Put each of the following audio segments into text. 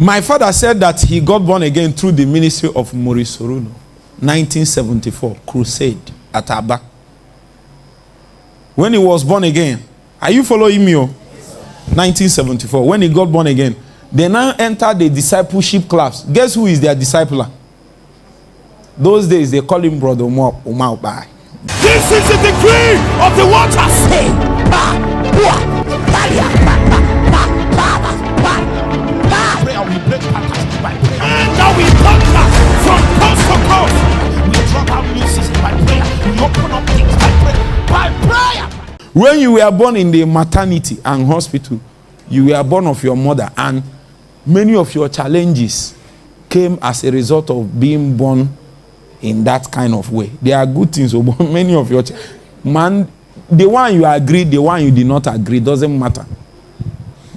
My father said that he got born again through the ministry of Maurice Soruno, 1974, crusade at Aba. When he was born again, are you following me? 1974, when he got born again, they now entered the discipleship class. Guess who is their discipler? Those days they call him Brother Umai Okapai. This is the decree of the waters. And now we conquer from coast to coast. We drop out music by prayer. We open up things by prayer. When you were born in the maternity and hospital, you were born of your mother, and many of your challenges came as a result of being born in that kind of way. There are good things about many of your man. The one you agree, the one you did not agree, doesn't matter.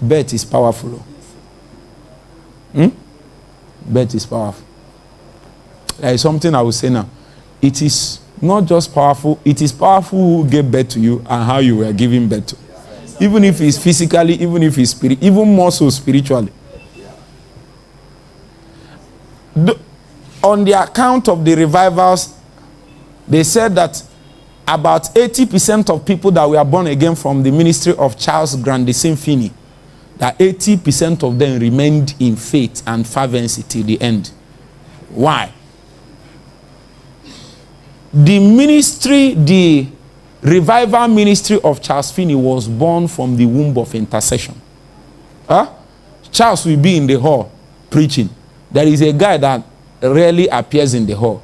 Birth is powerful. Birth is powerful. There is something I will say now. It is not just powerful, it is powerful who gave birth to you and how you were giving birth to. Even if it's physically, even if it's spirit, even more so spiritually. On the account of the revivals, they said that about 80% of people that were born again from the ministry of Charles Grandison Finney, that 80% of them remained in faith and fervency till the end. Why? The ministry, the revival ministry of Charles Finney was born from the womb of intercession. Charles will be in the hall preaching. There is a guy that rarely appears in the hall.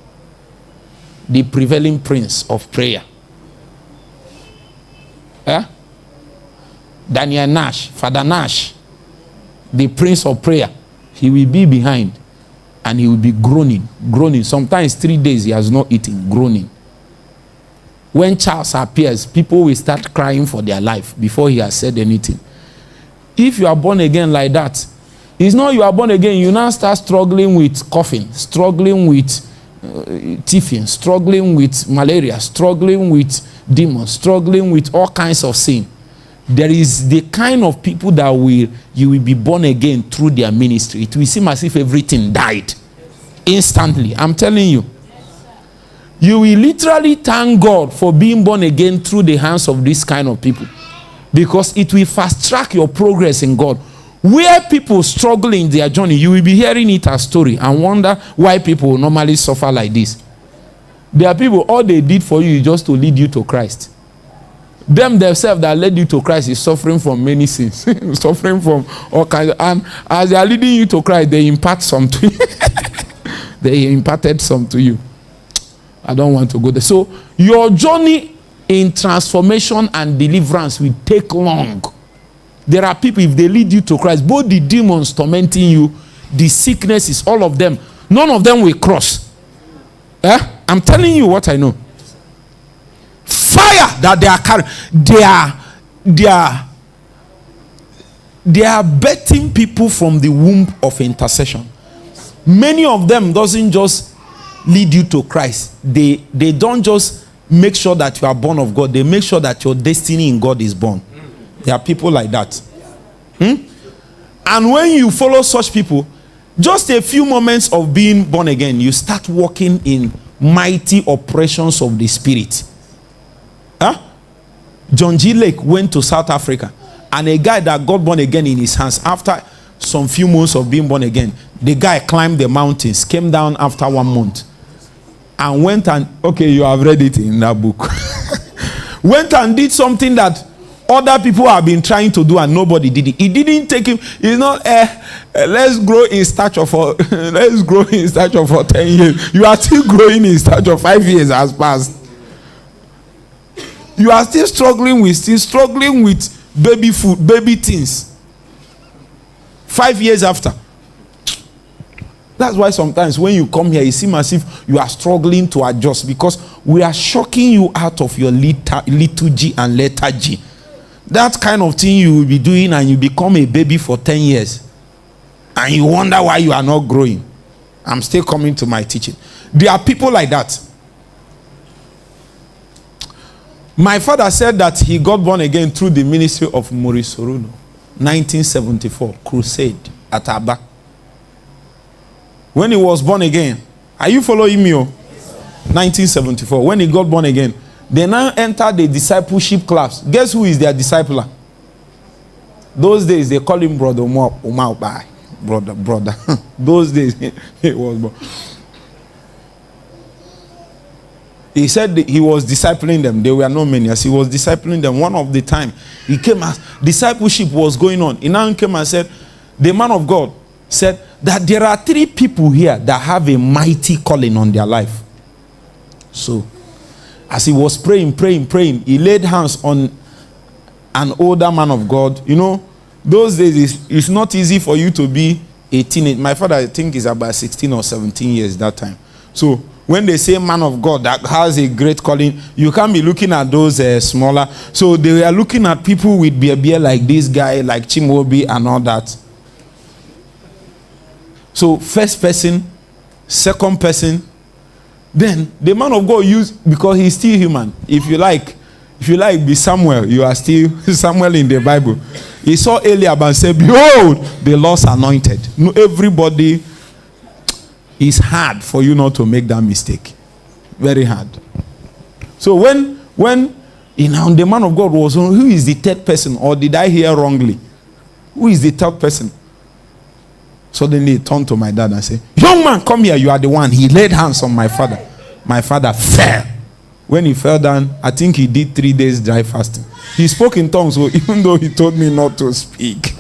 The prevailing prince of prayer. Daniel Nash, Father Nash, the prince of prayer. He will be behind and he will be groaning. Sometimes 3 days he has not eaten, groaning. When Charles appears, people will start crying for their life before he has said anything. If you are born again like that, it's not you are born again, you now start struggling with coughing, struggling with teething, struggling with malaria, struggling with demons, struggling with all kinds of sin. There is the kind of people that you will be born again through their ministry. It will seem as if everything died instantly. I'm telling you. You will literally thank God for being born again through the hands of this kind of people, because it will fast track your progress in God. Where people struggle in their journey, you will be hearing it as story and wonder why people normally suffer like this. There are people, all they did for you is just to lead you to Christ. Them themselves that led you to Christ is suffering from many sins, suffering from all kinds. And as they are leading you to Christ, they impart some to you. They imparted some to you. I don't want to go there. So your journey in transformation and deliverance will take long. There are people, if they lead you to Christ, both the demons tormenting you, the sicknesses, all of them, none of them will cross. I'm telling you what I know. Fire that they are carrying, they are betting people from the womb of intercession. Many of them doesn't just lead you to Christ. They don't just make sure that you are born of God. They make sure that your destiny in God is born. There are people like that. And when you follow such people, just a few moments of being born again, you start walking in mighty operations of the Spirit. John G. Lake went to South Africa, and a guy that got born again in his hands, after some few months of being born again, the guy climbed the mountains, came down after 1 month, and went and, okay, you have read it in that book, went and did something that other people have been trying to do and nobody did it. It didn't take him. It's not let's grow in stature for let's grow in stature for 10 years. You are still growing in stature. 5 years has passed. You are still struggling with baby food, baby things. 5 years after. That's why sometimes when you come here, it seems as if you are struggling to adjust, because we are shocking you out of your liturgy and lethargy. That kind of thing you will be doing, and you become a baby for 10 years. And you wonder why you are not growing. I'm still coming to my teaching. There are people like that. My father said that he got born again through the ministry of Maurice Soruno, 1974, crusade at Aba. When he was born again, are you following me? 1974, when he got born again, they now entered the discipleship class. Guess who is their discipler? Those days they call him Brother Umai Okapai. Brother. Those days he was born. He said he was discipling them. There were not many. As he was discipling them, one of the time he came as discipleship was going on. He now came and said, the man of God said that there are 3 people here that have a mighty calling on their life. So, as he was praying, he laid hands on an older man of God. You know, those days it's not easy for you to be a teenager. My father, I think, is about 16 or 17 years that time. So, when they say man of God that has a great calling, you can't be looking at those smaller. So, they were looking at people with beer like this guy, like Chimobi and all that. So, first person, second person. Then the man of God used, because he's still human. If you like be Samuel, you are still Samuel in the Bible. He saw Eliab and said, behold, the Lord's anointed. No, everybody, it's hard for you not to make that mistake. Very hard. So when the man of God was on, who is the third person? Or did I hear wrongly? Who is the third person? Suddenly he turned to my dad and said, young man, come here, you are the one. He laid hands on my father. My father fell. When he fell down, I think he did 3 days dry fasting. He spoke in tongues, so even though he told me not to speak.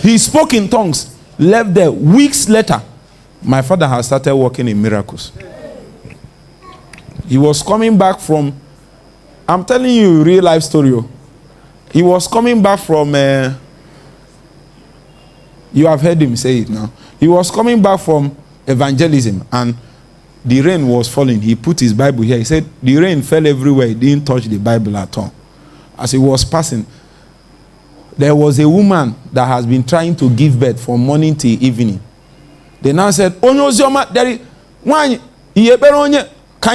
He spoke in tongues, left there. Weeks later, my father has started working in Miraculous. He was coming back from, I'm telling you a real life story. He was coming back from, you have heard him say it now. He was coming back from evangelism and the rain was falling. He put his Bible here. He said the rain fell everywhere. He didn't touch the Bible at all. As he was passing, there was a woman that has been trying to give birth from morning till evening. They now said, can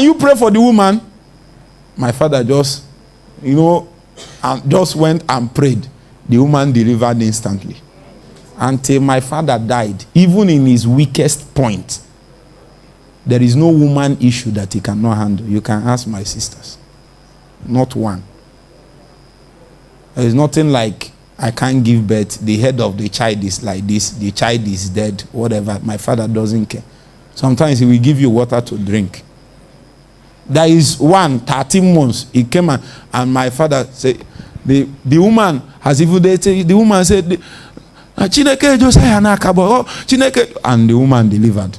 you pray for the woman? My father just, just went and prayed. The woman delivered instantly. Until my father died, even in his weakest point, there is no woman issue that he cannot handle. You can ask my sisters. Not one. There is nothing like, I can't give birth. The head of the child is like this. The child is dead. Whatever. My father doesn't care. Sometimes he will give you water to drink. There is 13 months. He came and my father said, the woman has even dated. The woman said, and the woman delivered.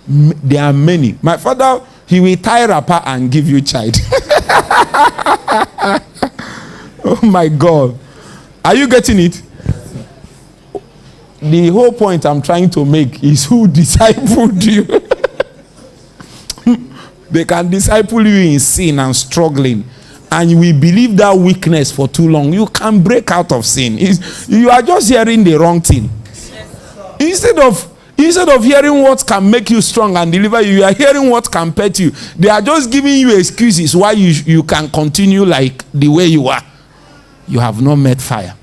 There are many. My father, he will tie wrapper and give you child. Oh my God. Are you getting it? The whole point I'm trying to make is who discipled you. They can disciple you in sin and struggling. And you will believe that weakness for too long. You can break out of sin. You are just hearing the wrong thing. Instead of hearing what can make you strong and deliver you, you are hearing what can pet you. They are just giving you excuses why you can continue like the way you are. You have not met fire.